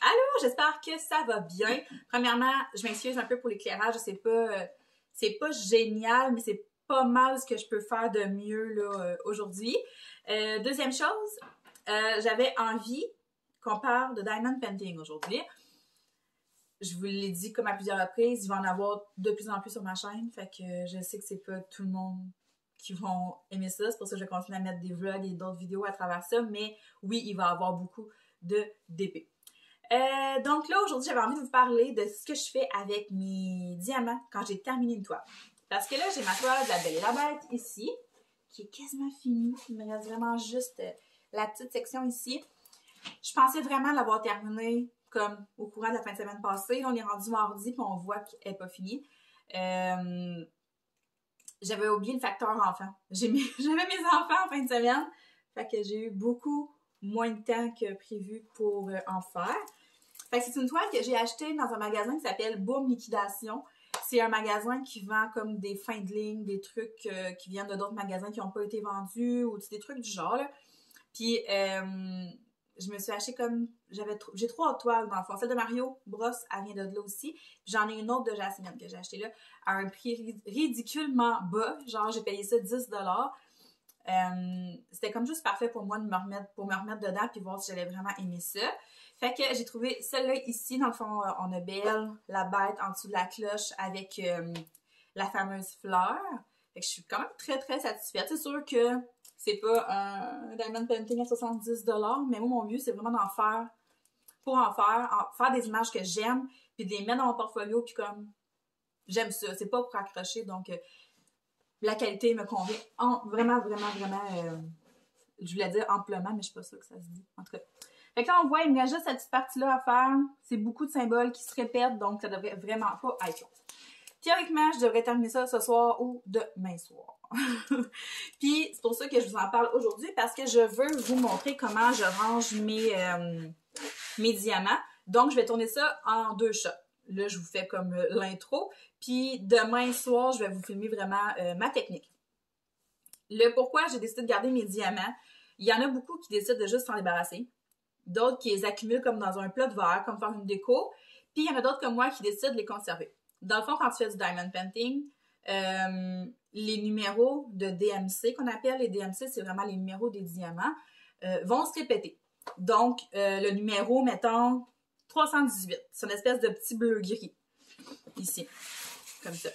Allô, j'espère que ça va bien. Premièrement, je m'excuse un peu pour l'éclairage, c'est pas génial, mais c'est pas mal ce que je peux faire de mieux là aujourd'hui. Deuxième chose, j'avais envie qu'on parle de diamond painting aujourd'hui. Je vous l'ai dit comme à plusieurs reprises, il va en avoir de plus en plus sur ma chaîne, fait que je sais que c'est pas tout le monde qui vont aimer ça, c'est pour ça que je continue à mettre des vlogs et d'autres vidéos à travers ça, mais oui, il va y avoir beaucoup de DP. Donc là, aujourd'hui, j'avais envie de vous parler de ce que je fais avec mes diamants quand j'ai terminé une toile. Parce que là, j'ai ma toile de la Belle et la Bête ici, qui est quasiment finie. Il me reste vraiment juste la petite section ici. Je pensais vraiment l'avoir terminée comme au courant de la fin de semaine passée. Là, on est rendu mardi, puis on voit qu'elle n'est pas finie. J'avais oublié le facteur enfant. J'avais mes enfants en fin de semaine, fait que j'ai eu beaucoup moins de temps que prévu pour en faire. Fait que c'est une toile que j'ai achetée dans un magasin qui s'appelle Boom Liquidation. C'est un magasin qui vend comme des fins de ligne, des trucs qui viennent de d'autres magasins qui n'ont pas été vendus ou des trucs du genre. Là. Puis je me suis acheté comme j'ai 3 toiles dans le fond. Celle de Mario Bros, elle vient de là aussi. J'en ai une autre de Jasmine que j'ai achetée là à un prix ridiculement bas. Genre j'ai payé ça 10 $. C'était comme juste parfait pour moi de me remettre dedans puis voir si j'allais vraiment aimer ça. Fait que j'ai trouvé celle-là ici. Dans le fond, on a Belle, la Bête en dessous de la cloche avec la fameuse fleur. Fait que je suis quand même très très satisfaite. C'est sûr que c'est pas un diamond painting à 70 $, mais moi mon mieux c'est vraiment d'en faire pour faire des images que j'aime puis de les mettre dans mon portfolio puis comme j'aime ça. C'est pas pour accrocher donc la qualité me convient vraiment je voulais dire amplement mais je suis pas sûre que ça se dit en tout cas. Fait que là, on voit, il me reste juste cette petite partie-là à faire. C'est beaucoup de symboles qui se répètent, donc ça devrait vraiment pas être long. Théoriquement, je devrais terminer ça ce soir ou demain soir. Puis, c'est pour ça que je vous en parle aujourd'hui, parce que je veux vous montrer comment je range mes diamants. Donc, je vais tourner ça en 2 shots. Là, je vous fais comme l'intro. Puis, demain soir, je vais vous filmer vraiment ma technique. Le pourquoi j'ai décidé de garder mes diamants, il y en a beaucoup qui décident de juste s'en débarrasser. D'autres qui les accumulent comme dans un plat de verre, comme faire une déco. Puis il y en a d'autres comme moi qui décident de les conserver. Dans le fond, quand tu fais du diamond painting, les numéros de DMC, qu'on appelle les DMC, c'est vraiment les numéros des diamants, vont se répéter. Donc, le numéro, mettons, 318. C'est une espèce de petit bleu-gris. Ici. Comme ça.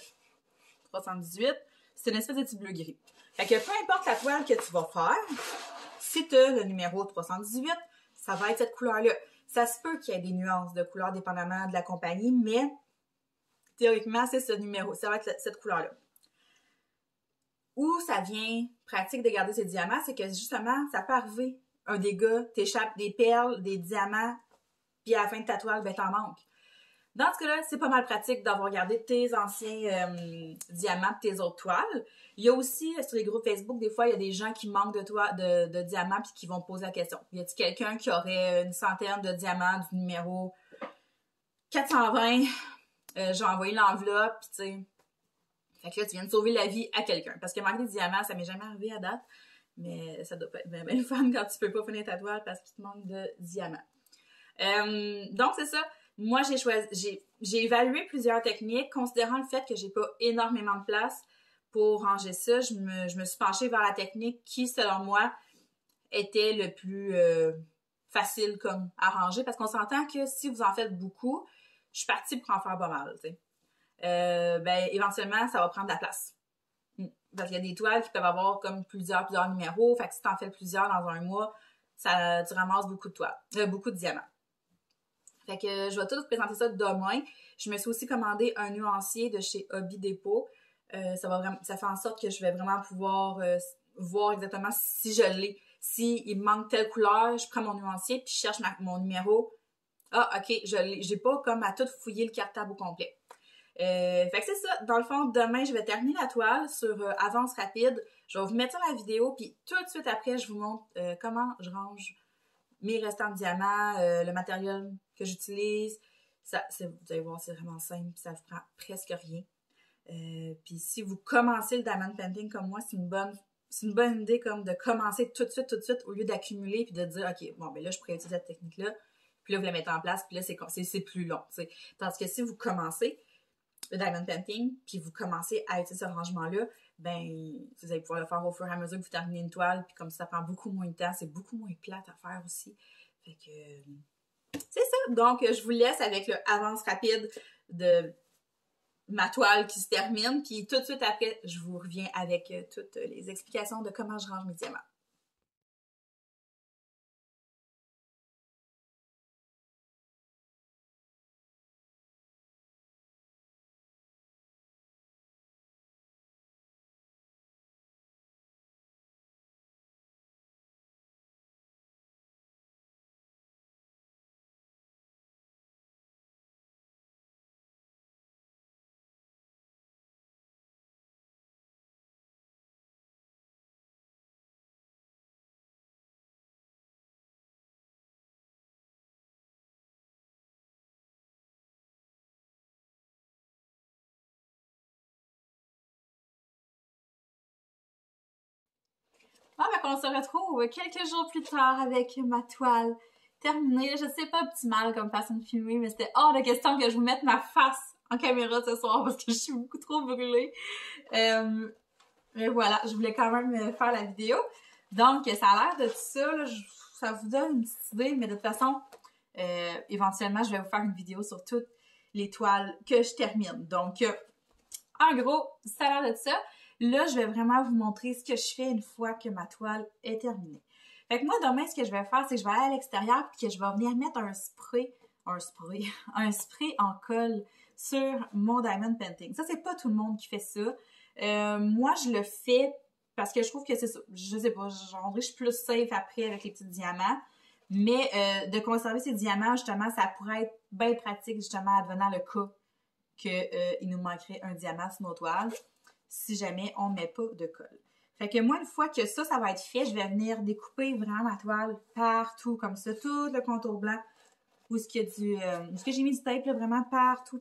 318. C'est une espèce de petit bleu-gris. Fait que peu importe la toile que tu vas faire, si tu as le numéro 318, ça va être cette couleur-là. Ça se peut qu'il y ait des nuances de couleur dépendamment de la compagnie, mais théoriquement, c'est ce numéro. Ça va être cette couleur-là. Où ça vient pratique de garder ces diamants, c'est que justement, ça peut arriver un dégât, t'échappes des perles, des diamants, puis à la fin de ta toile, ben t'en manques. Dans ce cas-là, c'est pas mal pratique d'avoir gardé tes anciens diamants de tes autres toiles. Il y a aussi, sur les groupes Facebook, des fois, il y a des gens qui manquent de diamants puis qui vont poser la question. Y a-t-il quelqu'un qui aurait une centaine de diamants du numéro 420? J'ai envoyé l'enveloppe, puis tu sais. Fait que là, tu viens de sauver la vie à quelqu'un. Parce que manquer des diamants, ça m'est jamais arrivé à date. Mais ça doit pas être bien le fun quand tu peux pas finir ta toile parce qu'il te manque de diamants. Donc, c'est ça. Moi, j'ai évalué plusieurs techniques, considérant le fait que j'ai pas énormément de place pour ranger ça. Je me suis penchée vers la technique qui, selon moi, était le plus facile comme à ranger. Parce qu'on s'entend que si vous en faites beaucoup, je suis partie pour en faire pas mal, tu sais. Ben, éventuellement, ça va prendre de la place. Parce qu'il y a des toiles qui peuvent avoir comme plusieurs numéros. Fait que si tu en fais plusieurs dans un mois, tu ramasses beaucoup de toiles, beaucoup de diamants. Fait que je vais tout vous présenter ça demain. Je me suis aussi commandé un nuancier de chez Hobby Depot. Ça fait en sorte que je vais vraiment pouvoir voir exactement si je l'ai. S'il me manque telle couleur, je prends mon nuancier puis je cherche mon numéro. Ah, ok, je l'ai. J'ai pas comme à tout fouiller le cartable au complet. Fait que c'est ça. Dans le fond, demain, je vais terminer la toile sur avance rapide. Je vais vous mettre ça dans la vidéo puis tout de suite après, je vous montre comment je range mes restants de diamants, le matériel que j'utilise. Vous allez voir, c'est vraiment simple, ça vous prend presque rien. Puis si vous commencez le diamond painting comme moi, c'est une bonne idée comme de commencer tout de suite, au lieu d'accumuler puis de dire, OK, bon, ben là, je pourrais utiliser cette technique-là, puis Puis là, vous la mettez en place, puis là, c'est plus long, t'sais. Tandis que si vous commencez le diamond painting, puis vous commencez à utiliser ce rangement-là, ben, vous allez pouvoir le faire au fur et à mesure que vous terminez une toile, puis comme ça prend beaucoup moins de temps, c'est beaucoup moins plate à faire aussi. Fait que, c'est ça. Donc, je vous laisse avec le avance rapide de ma toile qui se termine, puis tout de suite après, je vous reviens avec toutes les explications de comment je range mes diamants. Ah, ben on se retrouve quelques jours plus tard avec ma toile terminée. Je sais pas optimal comme façon de filmer, mais c'était hors de question que je vous mette ma face en caméra ce soir parce que je suis beaucoup trop brûlée. Mais voilà, je voulais quand même faire la vidéo. Donc, ça a l'air de tout ça, là, ça vous donne une petite idée, mais de toute façon, éventuellement, je vais vous faire une vidéo sur toutes les toiles que je termine. Donc, en gros, ça a l'air de ça. Là, je vais vraiment vous montrer ce que je fais une fois que ma toile est terminée. Fait que moi, demain, ce que je vais faire, c'est que je vais aller à l'extérieur et que je vais venir mettre un spray en colle sur mon diamond painting. Ça, c'est pas tout le monde qui fait ça. Moi, je le fais parce que je trouve que c'est ça. Je sais pas, genre, je suis plus safe après avec les petits diamants. Mais de conserver ces diamants, justement, ça pourrait être bien pratique, justement, advenant le cas qu'il nous manquerait un diamant sur nos toiles si jamais on ne met pas de colle. Fait que moi, une fois que ça va être fait, je vais venir découper vraiment ma toile partout, comme ça, tout le contour blanc, où est-ce qu'il y a où est-ce que j'ai mis du tape, là, vraiment partout,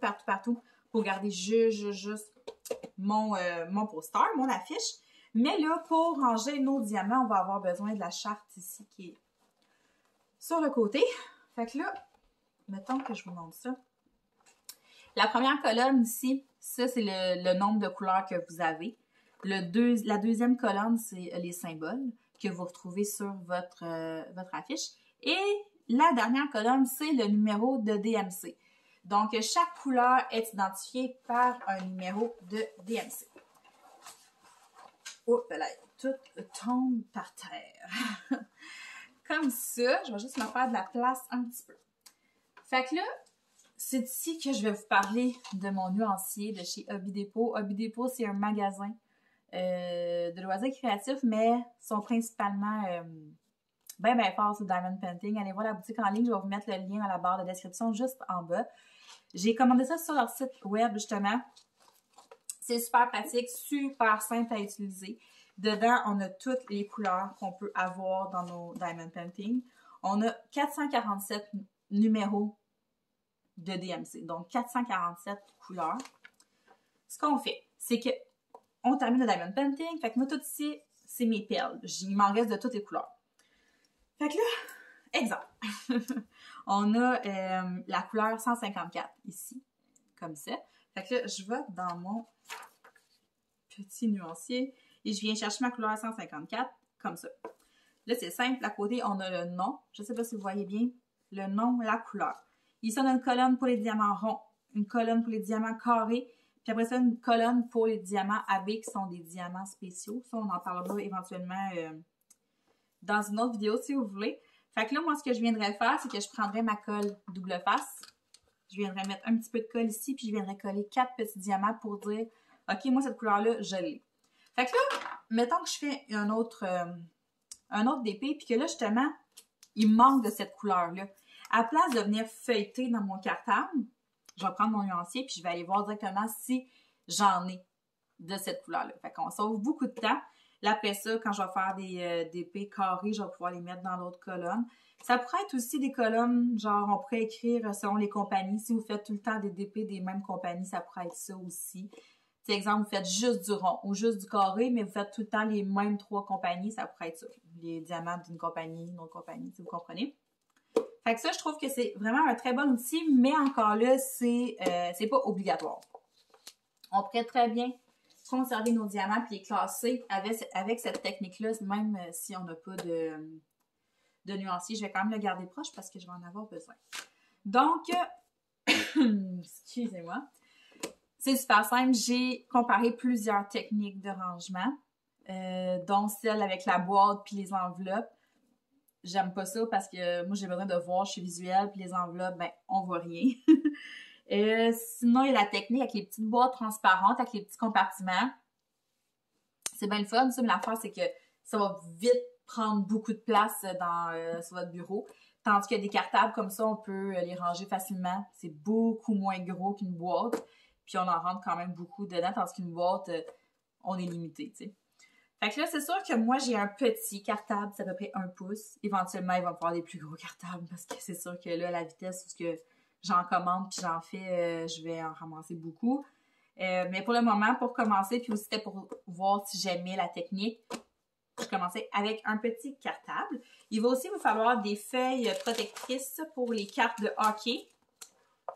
pour garder juste mon poster, mon affiche. Mais là, pour ranger nos diamants, on va avoir besoin de la charte ici, qui est sur le côté. Fait que là, mettons que je vous montre ça. La première colonne ici, ça, c'est le nombre de couleurs que vous avez. La deuxième colonne, c'est les symboles que vous retrouvez sur votre affiche. Et la dernière colonne, c'est le numéro de DMC. Donc, chaque couleur est identifiée par un numéro de DMC. Oh, là, tout tombe par terre. Comme ça, je vais juste me faire de la place un petit peu. Fait que là, c'est ici que je vais vous parler de mon nuancier de chez Hobby Depot. Hobby Depot, c'est un magasin de loisirs créatifs, mais sont principalement bien forts sur Diamond Painting. Allez voir la boutique en ligne, je vais vous mettre le lien dans la barre de description juste en bas. J'ai commandé ça sur leur site web, justement. C'est super pratique, super simple à utiliser. Dedans, on a toutes les couleurs qu'on peut avoir dans nos Diamond Painting. On a 447 numéros de DMC, donc 447 couleurs. Ce qu'on fait, c'est que on termine le Diamond Painting. Fait que moi, tout ici, c'est mes perles. Il m'en reste de toutes les couleurs. Fait que là, exemple. On a la couleur 154 ici, comme ça. Fait que là, je vais dans mon petit nuancier et je viens chercher ma couleur 154, comme ça. Là, c'est simple. À côté, on a le nom. Je ne sais pas si vous voyez bien. Le nom, la couleur. Ici, on a une colonne pour les diamants ronds, une colonne pour les diamants carrés, puis après ça, une colonne pour les diamants AB qui sont des diamants spéciaux. Ça, on en parlera éventuellement dans une autre vidéo si vous voulez. Fait que là, moi, ce que je viendrais faire, c'est que je prendrais ma colle double face. Je viendrais mettre un petit peu de colle ici, puis je viendrais coller 4 petits diamants pour dire, OK, moi, cette couleur-là, je l'ai. Fait que là, mettons que je fais un autre DP, puis que là, justement, il manque de cette couleur-là. À place de venir feuilleter dans mon cartable, je vais prendre mon nuancier puis je vais aller voir directement si j'en ai de cette couleur-là. Fait qu'on sauve beaucoup de temps. Là, après ça, quand je vais faire des DP carrés, je vais pouvoir les mettre dans l'autre colonne. Ça pourrait être aussi des colonnes, genre on pourrait écrire selon les compagnies. Si vous faites tout le temps des DP des mêmes compagnies, ça pourrait être ça aussi. Par exemple, vous faites juste du rond ou juste du carré, mais vous faites tout le temps les mêmes 3 compagnies, ça pourrait être ça. Les diamants d'une compagnie, une autre compagnie, si vous comprenez. Fait Fait que ça, je trouve que c'est vraiment un très bon outil, mais encore là, c'est pas obligatoire. On pourrait très bien conserver nos diamants puis les classer avec cette technique-là, même si on n'a pas de nuancier. Je vais quand même le garder proche parce que je vais en avoir besoin. Donc, excusez-moi. C'est super simple. J'ai comparé plusieurs techniques de rangement, dont celle avec la boîte puis les enveloppes. J'aime pas ça parce que moi, j'ai besoin de voir, je suis visuelle, puis les enveloppes, ben, on voit rien. Sinon, il y a la technique avec les petites boîtes transparentes, avec les petits compartiments. C'est bien le fun, ça, mais l'affaire, c'est que ça va vite prendre beaucoup de place sur votre bureau. Tandis que des cartables comme ça, on peut les ranger facilement. C'est beaucoup moins gros qu'une boîte. Puis on en rentre quand même beaucoup dedans, tandis qu'une boîte, on est limité, tu sais. Fait que là, c'est sûr que moi, j'ai un petit cartable, c'est à peu près 1 pouce. Éventuellement, il va me falloir des plus gros cartables parce que c'est sûr que là, la vitesse où j'en commande puis j'en fais, je vais en ramasser beaucoup. Mais pour le moment, pour commencer, puis aussi c'était pour voir si j'aimais la technique, je commençais avec un petit cartable. Il va aussi vous falloir des feuilles protectrices pour les cartes de hockey,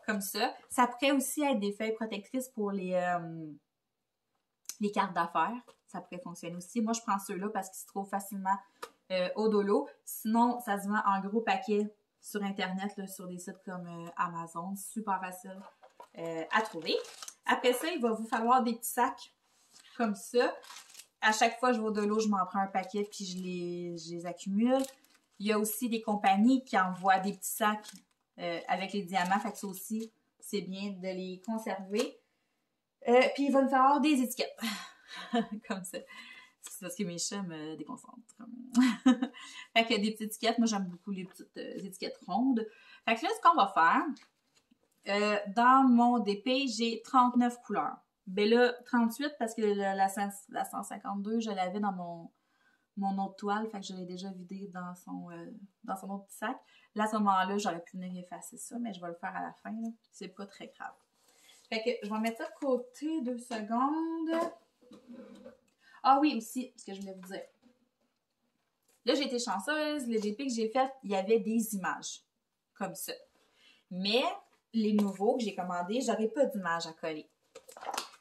comme ça. Ça pourrait aussi être des feuilles protectrices pour les cartes d'affaires. Ça pourrait fonctionner aussi. Moi, je prends ceux-là parce qu'ils se trouvent facilement au dolo. Sinon, ça se vend en gros paquet sur Internet, là, sur des sites comme Amazon. Super facile à trouver. Après ça, il va vous falloir des petits sacs comme ça. À chaque fois que je vais au dolo, je m'en prends un paquet puis je les accumule. Il y a aussi des compagnies qui envoient des petits sacs avec les diamants. Fait que ça aussi, c'est bien de les conserver. Puis il va me falloir des étiquettes. Comme ça. C'est parce que mes chats me déconcentrent. Fait que des petites étiquettes, moi j'aime beaucoup les petites étiquettes rondes. Fait que là, ce qu'on va faire, dans mon DP, j'ai 39 couleurs. Ben là, 38 parce que la 152, je l'avais dans mon autre toile, fait que je l'ai déjà vidé dans son autre petit sac. Là, à ce moment-là, j'aurais pu venir effacer ça, mais je vais le faire à la fin. C'est pas très grave. Fait que je vais mettre ça de côté 2 secondes. Ah oui, aussi, ce que je voulais vous dire. Là, j'ai été chanceuse. Le DP que j'ai fait, il y avait des images. Comme ça. Mais les nouveaux que j'ai commandés, j'aurais pas d'images à coller.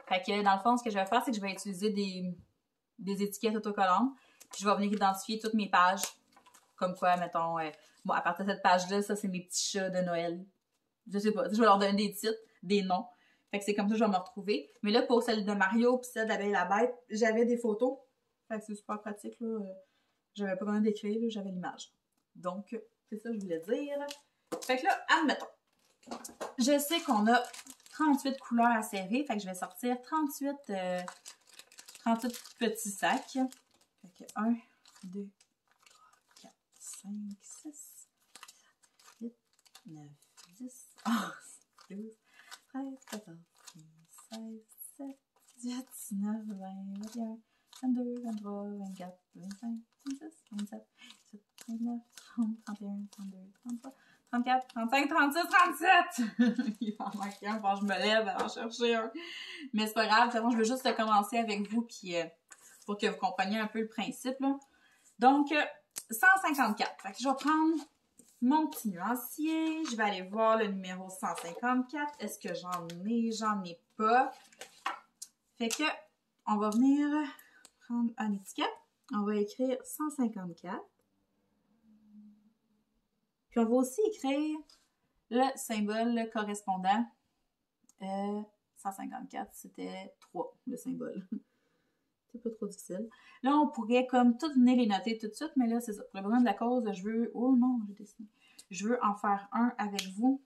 Fait que dans le fond, ce que je vais faire, c'est que je vais utiliser des étiquettes autocollantes. Puis je vais venir identifier toutes mes pages. Comme quoi, mettons, bon, à partir de cette page-là, ça, c'est mes petits chats de Noël. Je sais pas, je vais leur donner des titres, des noms. Fait que c'est comme ça que je vais me retrouver. Mais là, pour celle de Mario puis celle d'Abeille la Bête, j'avais des photos. Fait que c'est super pratique, là. J'avais pas besoin d'écrire, là, j'avais l'image. Donc, c'est ça que je voulais dire. Fait que là, admettons. Je sais qu'on a 38 couleurs à serrer. Fait que je vais sortir 38 petits sacs. Fait que 1, 2, 3, 4, 5, 6, 8, 9, 10, 11, 12, 13, 14, 15, 16, 17, 18, 19, 20, 21, 22, 23, 24, 25, 26, 27, 28, 29, 30, 31, 32, 33, 34, 35, 36, 37! Il va en manquer un, quand je me lève à en chercher un. Mais c'est pas grave, de toute façon, je veux juste commencer avec vous puis pour que vous compreniez un peu le principe, là. Donc, 154. Fait que je vais prendre mon petit nuancier. Je vais aller voir le numéro 154. Est-ce que j'en ai? J'en ai pas. Fait que, on va venir prendre une étiquette. On va écrire 154. Puis on va aussi écrire le symbole correspondant. 154, c'était 3, le symbole. C'est pas trop difficile. Là, on pourrait comme tout venir les noter tout de suite, mais là, c'est ça. Pour le besoin de la cause, je veux... Oh non, j'ai dessiné. Je veux en faire un avec vous.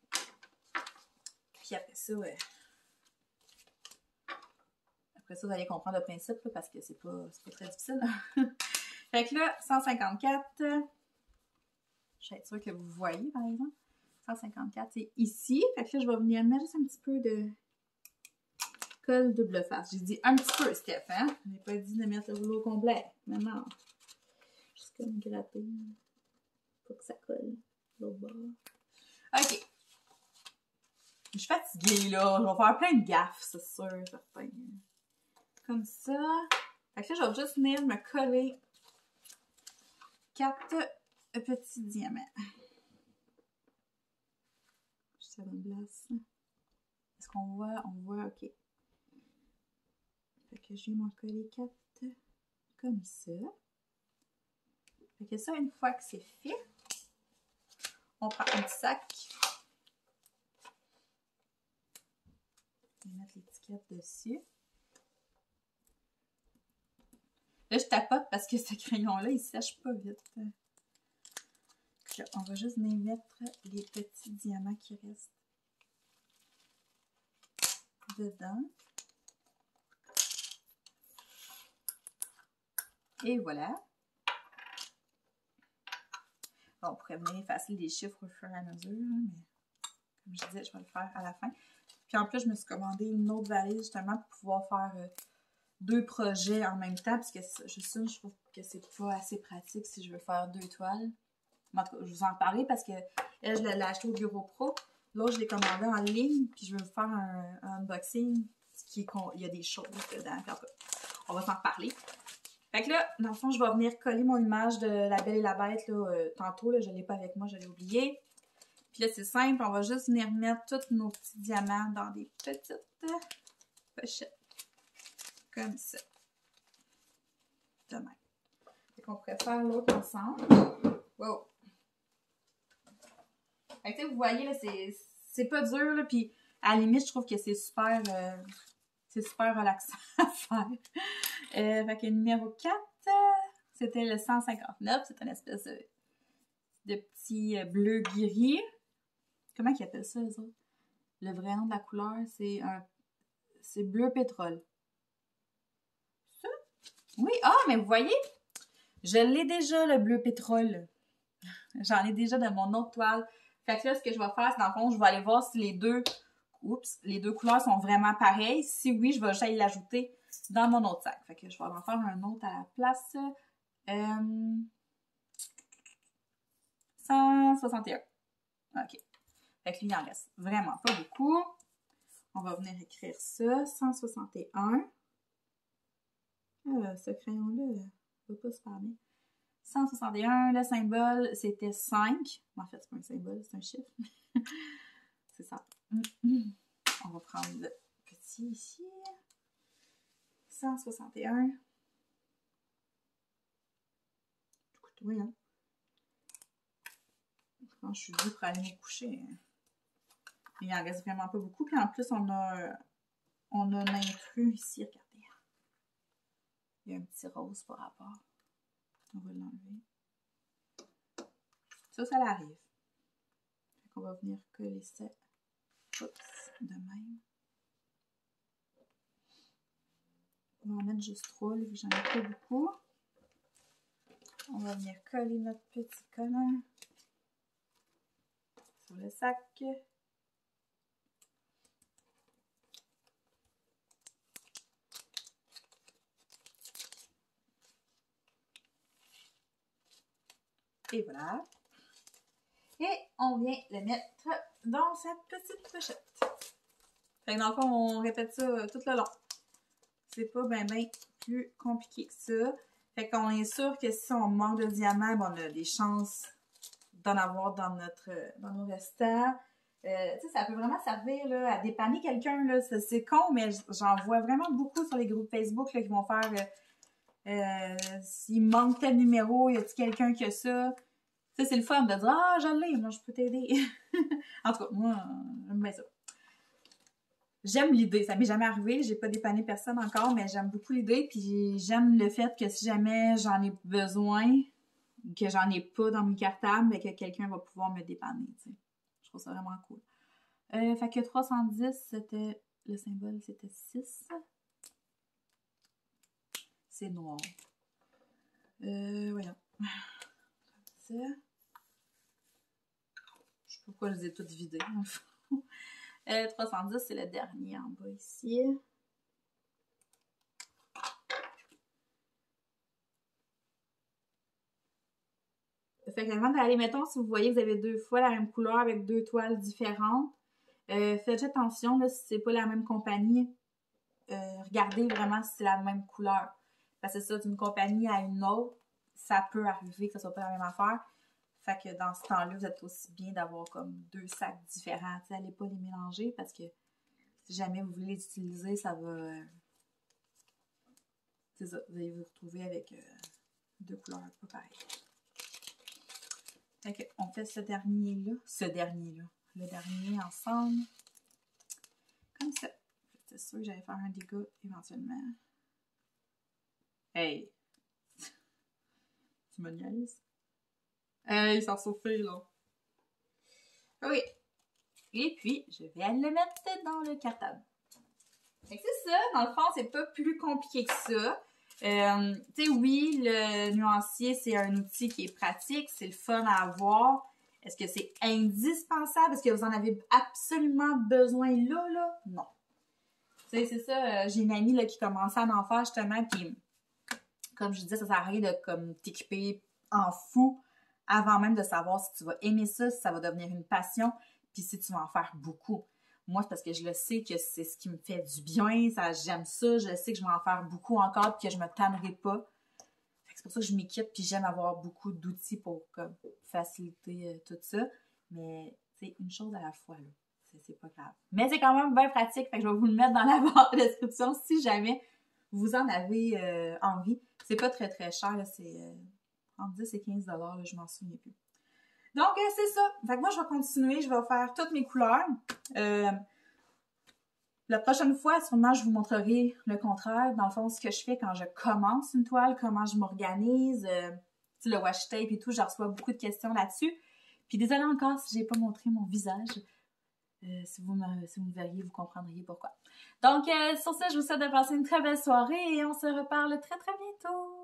Puis après ça, après ça, vous allez comprendre le principe, là, parce que c'est pas très difficile. Fait que là, 154... Je vais être sûre que vous voyez, par exemple. 154, c'est ici. Fait que là, je vais venir mettre juste un petit peu de colle double face. J'ai dit un petit peu, Steph, hein? Je n'ai pas dit de mettre le rouleau complet. Mais non. Juste comme gratter. Pour que ça colle. L'autre bord. OK. Je suis fatiguée, là. Je vais faire plein de gaffes, c'est sûr, certain. Comme ça. Fait que là, je vais juste venir me coller 4 petits diamants. la bonne place. Est-ce qu'on voit? On voit, ok. Fait que je vais m'en coller 4 comme ça. Fait que ça, une fois que c'est fait, on prend un petit sac. Je vais mettre l'étiquette dessus. Là, je tapote parce que ce crayon-là, il sèche pas vite. Là, on va juste venir mettre les petits diamants qui restent dedans. Et voilà. Bon, on pourrait venir effacer des chiffres au fur et à mesure, hein, mais comme je disais, je vais le faire à la fin. Puis en plus, je me suis commandé une autre valise justement pour pouvoir faire 2 projets en même temps, parce que juste ça, je trouve que c'est pas assez pratique si je veux faire 2 toiles. En tout cas, je vous en parlais parce que elle, je l'ai acheté au Bureau Pro. L'autre, je l'ai commandé en ligne, puis je veux faire un unboxing, il y a des choses dedans. Puis en tout cas, on va s'en reparler. Fait que là, dans le fond, je vais venir coller mon image de La Belle et la Bête là, tantôt. Là, je ne l'ai pas avec moi, je l'ai oublié. Puis là, c'est simple, on va juste venir mettre tous nos petits diamants dans des petites pochettes. Comme ça. De même. Fait qu'on pourrait faire l'autre ensemble. Wow! Fait que vous voyez, là, c'est pas dur, là, puis à la limite, je trouve que c'est super relaxant à faire. Fait que numéro 4, c'était le 159. C'est une espèce de petit bleu gris. Comment ils appellent ça, les autres? Le vrai nom de la couleur, c'est bleu pétrole. Ça? Oui, mais vous voyez, je l'ai déjà, le bleu pétrole. J'en ai déjà de mon autre toile. Fait que là, ce que je vais faire, c'est dans le fond, je vais aller voir si les deux couleurs sont vraiment pareilles. Si oui, je vais juste aller l'ajouter dans mon autre sac. Fait que je vais en faire un autre à la place. 161. OK. Fait que lui, il en reste vraiment pas beaucoup. On va venir écrire ça. 161. Ce crayon-là va pas super bien. 161, le symbole, c'était 5. En fait, c'est pas un symbole, c'est un chiffre. C'est ça. On va prendre le petit ici. 161. Oui, hein? Quand je suis due pour aller me coucher. Il en reste vraiment pas beaucoup. Puis en plus, on a un intrus ici. Regardez. Il y a un petit rose par rapport. On va l'enlever. Ça l'arrive. Fait qu'on va venir coller ça. Oups, de même. On va en mettre juste 3, vu que j'en ai pas beaucoup. On va venir coller notre petit collant sur le sac. Et voilà. Et on vient le mettre dans sa petite pochette. Fait que dans le fond, on répète ça tout le long. C'est pas bien plus compliqué que ça. Fait qu'on est sûr que si on manque de diamants, on a des chances d'en avoir dans nos restants. Tu sais, ça peut vraiment servir là, à dépanner quelqu'un. C'est con, mais j'en vois vraiment beaucoup sur les groupes Facebook là, qui vont faire s'il manque tel numéro, y a-t-il quelqu'un qui a ça? Tu sais, c'est le fun de dire ah, je l'ai, moi je peux t'aider. En tout cas, moi, j'aime bien ça. J'aime l'idée, ça m'est jamais arrivé, j'ai pas dépanné personne encore, mais j'aime beaucoup l'idée, puis j'aime le fait que si jamais j'en ai besoin, que j'en ai pas dans mes cartables, mais que quelqu'un va pouvoir me dépanner, tu sais. Je trouve ça vraiment cool. Fait que 310, c'était, le symbole, c'était 6. C'est noir. Voilà. Ça. Je sais pas pourquoi je les ai toutes vidées, dans le fond. 310, c'est le dernier en bas ici. Fait que avant d'aller, mettons, si vous voyez que vous avez 2 fois la même couleur avec 2 toiles différentes, faites attention, là, si c'est pas la même compagnie, regardez vraiment si c'est la même couleur. Parce que ça, d'une compagnie à une autre, ça peut arriver que ce soit pas la même affaire. Fait que dans ce temps-là, vous êtes aussi bien d'avoir comme 2 sacs différents. T'sais, allez pas les mélanger parce que si jamais vous voulez les utiliser, ça va... c'est ça, vous allez vous retrouver avec 2 couleurs pas pareilles. Fait que on fait ce dernier-là, le dernier ensemble. Comme ça. J'étais sûre que j'allais faire un dégât éventuellement. Hey! Tu me niaises? Hey, ça souffle là! Oui! Et puis, je vais aller le mettre dans le cartable. Fait que c'est ça, dans le fond, c'est pas plus compliqué que ça. Tu sais, oui, le nuancier, c'est un outil qui est pratique, c'est le fun à avoir. Est-ce que c'est indispensable? Est-ce que vous en avez absolument besoin là? Non. Tu sais, c'est ça, j'ai une amie là, qui commençait à en faire justement, puis comme je disais, ça sert à rien de comme t'équiper en fou avant même de savoir si tu vas aimer ça, si ça va devenir une passion, puis si tu vas en faire beaucoup. Moi, c'est parce que je le sais que c'est ce qui me fait du bien, j'aime ça, je sais que je vais en faire beaucoup encore, puis que je me tannerai pas. C'est pour ça que je m'équipe, puis j'aime avoir beaucoup d'outils pour comme, faciliter tout ça. Mais c'est une chose à la fois, là. C'est pas grave. Mais c'est quand même bien pratique, fait que je vais vous le mettre dans la barre de description si jamais vous en avez envie. C'est pas très très cher, c'est entre 10 et 15 $, là, je m'en souviens plus. Donc, c'est ça. Fait que moi, je vais continuer, je vais faire toutes mes couleurs. La prochaine fois, sûrement, je vous montrerai le contraire. Dans le fond, ce que je fais quand je commence une toile, comment je m'organise, le washi tape et tout, je reçois beaucoup de questions là-dessus. Puis désolée encore si j'ai pas montré mon visage. Si vous me verriez, vous comprendriez pourquoi. Donc, sur ça, je vous souhaite de passer une très belle soirée et on se reparle très très bientôt.